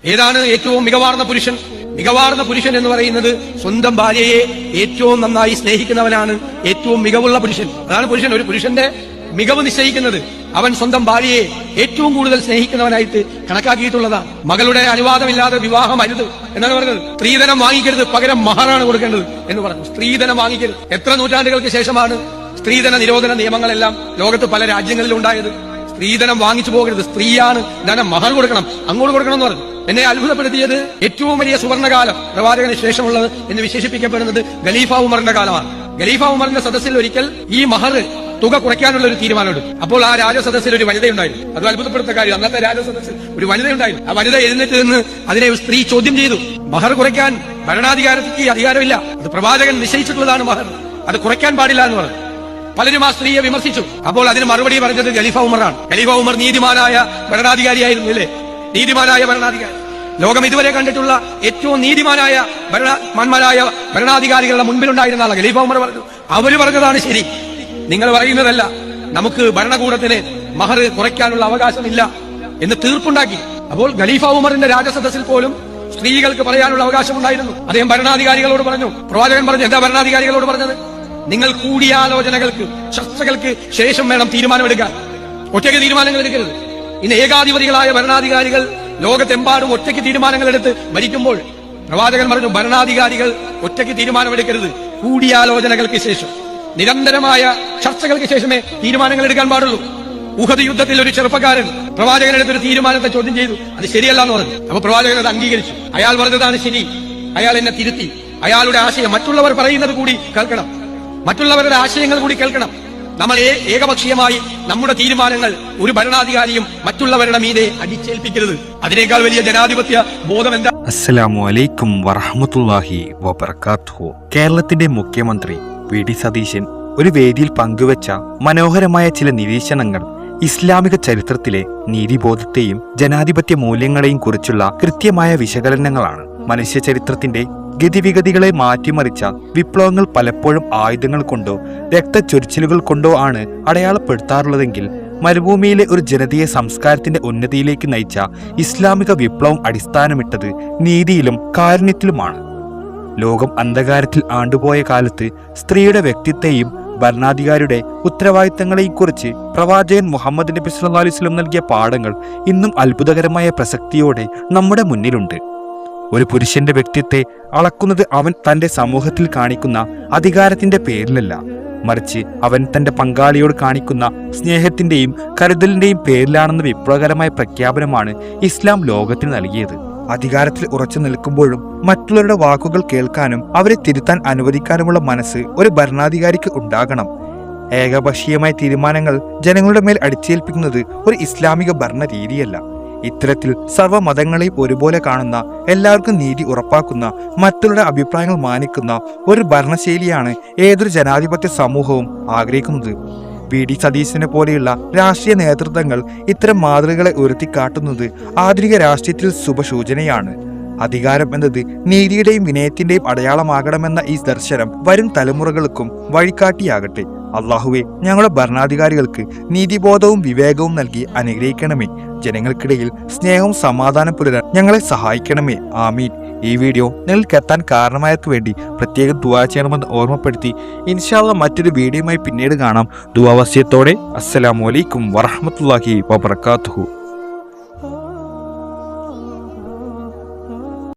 ഏതാണ് ഏറ്റവും മികവാർന്ന പുരുഷൻ? മികവാർന്ന പുരുഷൻ എന്ന് പറയുന്നത് സ്വന്തം ഭാര്യയെ ഏറ്റവും നന്നായി സ്നേഹിക്കുന്നവനാണ് ഏറ്റവും മികവുള്ള പുരുഷൻ. അതാണ് പുരുഷൻ. ഒരു പുരുഷന്റെ മികവ് നിശ്ചയിക്കുന്നത് അവൻ സ്വന്തം ഭാര്യയെ ഏറ്റവും കൂടുതൽ സ്നേഹിക്കുന്നവനായിട്ട് കണക്കാക്കിയിട്ടുള്ളതാണ്. മകളുടെ അനുവാദമില്ലാതെ വിവാഹം അരുത് എന്നാണ് പറഞ്ഞത്. സ്ത്രീധനം വാങ്ങിക്കരുത്, പകരം മഹറാണ് കൊടുക്കേണ്ടത് എന്ന് പറഞ്ഞു. സ്ത്രീധനം വാങ്ങിക്കരുത്. എത്ര നൂറ്റാണ്ടുകൾക്ക് ശേഷമാണ് സ്ത്രീധന നിരോധന നിയമങ്ങളെല്ലാം ലോകത്ത് പല രാജ്യങ്ങളിലും ഉണ്ടായത്? സ്ത്രീധനം വാങ്ങിച്ചു പോകരുത്, സ്ത്രീയാണ് ധനം, മഹർ കൊടുക്കണം, അങ്ങോട്ട് കൊടുക്കണം എന്ന് പറഞ്ഞു. എന്നെ അത്ഭുതപ്പെടുത്തിയത് ഏറ്റവും വലിയ സുവർണകാലം പ്രവാചകന് ശേഷമുള്ളത് എന്ന് വിശേഷിപ്പിക്കപ്പെടുന്നത് ഖലീഫ ഉമറിന്റെ കാലമാണ്. ഖലീഫ ഉമറിന്റെ സദസ്സിൽ ഒരിക്കൽ ഈ മഹർ തുക കുറയ്ക്കാനുള്ള ഒരു തീരുമാനമെടുത്തു. അപ്പോൾ ആ രാജസദസ്സിൽ ഒരു വനിതയുണ്ടായിരുന്നു. അത് അത്ഭുതപ്പെടുത്ത കാര്യം. അന്നത്തെ രാജസദസ്സിൽ ഒരു വനിതയുണ്ടായിരുന്നു. ആ വനിത എഴുന്നേറ്റ് നിന്ന് അതിനെ സ്ത്രീ ചോദ്യം ചെയ്തു. മഹർ കുറയ്ക്കാൻ ഭരണാധികാരത്തിക്ക് അധികാരമില്ല, അത് പ്രവാചകൻ നിശ്ചയിച്ചിട്ടുള്ളതാണ് മഹർ, അത് കുറയ്ക്കാൻ പാടില്ല എന്ന് പറഞ്ഞു. പലരും ആ സ്ത്രീയെ വിമർശിച്ചു. അപ്പോൾ അതിന് മറുപടി പറഞ്ഞത് ഖലീഫ ഉമറാണ്. ഖലീഫ ഉമർ നീതിമാനായ ഭരണാധികാരിയായിരുന്നു, അല്ലേ? നീതിമാനായ ഭരണാധികാരി. ലോകം ഇതുവരെ കണ്ടിട്ടുള്ള ഏറ്റവും നീതിമാനായ ഭരണാധികാരികളുടെ മുൻപിലുണ്ടായിരുന്ന ആളാണ് ഖലീഫ ഉമർ. പറഞ്ഞു, അവര് പറഞ്ഞതാണ് ശരി, നിങ്ങൾ പറയുന്നതല്ല. നമുക്ക് ഭരണകൂടത്തിന് മഹർ കുറയ്ക്കാനുള്ള അവകാശമില്ല എന്ന് തീർപ്പുണ്ടാക്കി. അപ്പോൾ ഖലീഫ ഉമറിന്റെ രാജസദസ്സിൽ പോലും സ്ത്രീകൾക്ക് പറയാനുള്ള അവകാശം ഉണ്ടായിരുന്നു. അദ്ദേഹം ഭരണാധികാരികളോട് പറഞ്ഞു. പ്രവാചകൻ പറഞ്ഞു, എന്താ ഭരണാധികാരികളോട് പറഞ്ഞത്? നിങ്ങൾ കൂടിയാലോചനകൾക്ക്, ചർച്ചകൾക്ക് ശേഷം വേണം തീരുമാനമെടുക്കാൻ. ഒറ്റയ്ക്ക് തീരുമാനങ്ങൾ എടുക്കരുത്. ഇന്ന് ഏകാധിപതികളായ ഭരണാധികാരികൾ ലോകത്തെമ്പാടും ഒറ്റയ്ക്ക് തീരുമാനങ്ങൾ എടുത്ത് ഭരിക്കുമ്പോൾ പ്രവാചകൻ പറഞ്ഞു, ഭരണാധികാരികൾ ഒറ്റയ്ക്ക് തീരുമാനമെടുക്കരുത്, കൂടിയാലോചനകൾക്ക് ശേഷം, നിരന്തരമായ ചർച്ചകൾക്ക് ശേഷമേ തീരുമാനങ്ങൾ എടുക്കാൻ പാടുള്ളൂ. ഉഹദ് യുദ്ധത്തിൽ ഒരു ചെറുപ്പക്കാരൻ പ്രവാചകനെടുത്തൊരു തീരുമാനത്തെ ചോദ്യം ചെയ്തു. അത് ശരിയല്ല എന്ന് പറഞ്ഞു. അപ്പൊ പ്രവാചകൻ അത് അംഗീകരിച്ചു. അയാൾ പറഞ്ഞതാണ് ശരി. അയാൾ എന്നെ തിരുത്തി. അയാളുടെ ആശയം മറ്റുള്ളവർ പറയുന്നത് കൂടി കേൾക്കണം, മറ്റുള്ളവരുടെ ആശയങ്ങൾ കൂടി കേൾക്കണം. നമ്മൾ ഏകപക്ഷീയമായി നമ്മുടെ തീരുമാനങ്ങൾ ഒരു ഭരണാധികാരിയും മറ്റുള്ളവരുടെ മീതെ അടിച്ചേൽപ്പിക്കരുത്. അതിനേക്കാൾ വലിയ ജനാധിപത്യ ബോധം എന്താ? അസ്സലാമു അലൈക്കും വറഹ്മത്തുള്ളാഹി വബറകാതുഹു. കേരളത്തിന്റെ മുഖ്യമന്ത്രി വി ഡി സതീശൻ ഒരു വേദിയിൽ പങ്കുവച്ച മനോഹരമായ ചില നിരീക്ഷണങ്ങൾ ഇസ്ലാമിക ചരിത്രത്തിലെ നീതിബോധത്തെയും ജനാധിപത്യ മൂല്യങ്ങളെയും കുറിച്ചുള്ള കൃത്യമായ വിശകലനങ്ങളാണ്. മനുഷ്യ ചരിത്രത്തിന്റെ ഗതിവിഗതികളെ മാറ്റിമറിച്ച വിപ്ലവങ്ങൾ പലപ്പോഴും ആയുധങ്ങൾ കൊണ്ടോ രക്തച്ചൊരിച്ചിലുകൾ കൊണ്ടോ ആണ് അടയാളപ്പെടുത്താറുള്ളതെങ്കിൽ മരുഭൂമിയിലെ ഒരു ജനതയെ സംസ്കാരത്തിന്റെ ഉന്നതിയിലേക്ക് നയിച്ച ഇസ്ലാമിക വിപ്ലവം അടിസ്ഥാനമിട്ടത് നീതിയിലും കാരുണ്യത്തിലുമാണ്. ലോകം അന്ധകാരത്തിൽ ആണ്ടുപോയ കാലത്ത് സ്ത്രീയുടെ വ്യക്തിത്വത്തെയും ഭരണാധികാരിയുടെ ഉത്തരവാദിത്തങ്ങളെയും കുറിച്ച് പ്രവാചകൻ മുഹമ്മദ് നബി സല്ലല്ലാഹു അലൈഹി വസല്ലം നൽകിയ പാഠങ്ങൾ ഇന്നും അത്ഭുതകരമായ പ്രസക്തിയോടെ നമ്മുടെ മുന്നിലുണ്ട്. ഒരു പുരുഷന്റെ വ്യക്തിത്വത്തെ അളക്കുന്നത് അവൻ തന്റെ സമൂഹത്തിൽ കാണിക്കുന്ന അധികാരത്തിന്റെ പേരിലല്ല, മറിച്ച് അവൻ തന്റെ പങ്കാളിയോട് കാണിക്കുന്ന സ്നേഹത്തിന്റെയും കരുതലിന്റെയും പേരിലാണെന്ന വിപ്ലവകരമായ പ്രഖ്യാപനമാണ് ഇസ്ലാം ലോകത്തിന് നൽകിയത്. അധികാരത്തിൽ ഉറച്ചു നിൽക്കുമ്പോഴും മറ്റുള്ളവരുടെ വാക്കുകൾ കേൾക്കാനും അവരെ തിരുത്താൻ അനുവദിക്കാനുമുള്ള മനസ്സ് ഒരു ഭരണാധികാരിക്ക് ഉണ്ടാകണം. ഏകപക്ഷീയമായ തീരുമാനങ്ങൾ ജനങ്ങളുടെ മേൽ അടിച്ചേൽപ്പിക്കുന്നത് ഒരു ഇസ്ലാമിക ഭരണ രീതിയല്ല. ഇത്തരത്തിൽ സർവ്വമതങ്ങളെയും ഒരുപോലെ കാണുന്ന, എല്ലാവർക്കും നീതി ഉറപ്പാക്കുന്ന, മറ്റുള്ളവരുടെ അഭിപ്രായങ്ങൾ മാനിക്കുന്ന ഒരു ഭരണശൈലിയാണ് ഏതൊരു ജനാധിപത്യ സമൂഹവും ആഗ്രഹിക്കുന്നത്. വി ഡി സതീശനെ പോലെയുള്ള രാഷ്ട്രീയ നേതൃത്വങ്ങൾ ഇത്തരം മാതൃകകളെ ഉയർത്തിക്കാട്ടുന്നത് ആധുനിക രാഷ്ട്രീയത്തിൽ ശുഭസൂചനയാണ്. അധികാരം എന്നത് നീതിയുടെയും വിനയത്തിന്റെയും അടയാളമാകണമെന്ന ഈ ദർശനം വരും തലമുറകൾക്കും വഴികാട്ടിയാകട്ടെ. അള്ളാഹുവെ, ഞങ്ങളുടെ ഭരണാധികാരികൾക്ക് നീതിബോധവും വിവേകവും നൽകി അനുഗ്രഹിക്കണമേ. ജനങ്ങൾക്കിടയിൽ സ്നേഹവും സമാധാനം പുലരാൻ ഞങ്ങളെ സഹായിക്കണമേ. ആമീൻ. ഈ വീഡിയോ നിങ്ങൾക്ക് എത്താൻ കാരണമായവർക്ക് വേണ്ടി പ്രത്യേകം ദുആ ചെയ്യണമെന്ന് ഓർമ്മപ്പെടുത്തി ഇൻഷാ അല്ലാഹ് മറ്റൊരു വീഡിയോയുമായി പിന്നീട് കാണാം. ദുആ വസിയത്തോടെ. അസ്സലാമു അലൈക്കും വറഹ്മത്തുള്ളാഹി വബറകാതുഹു.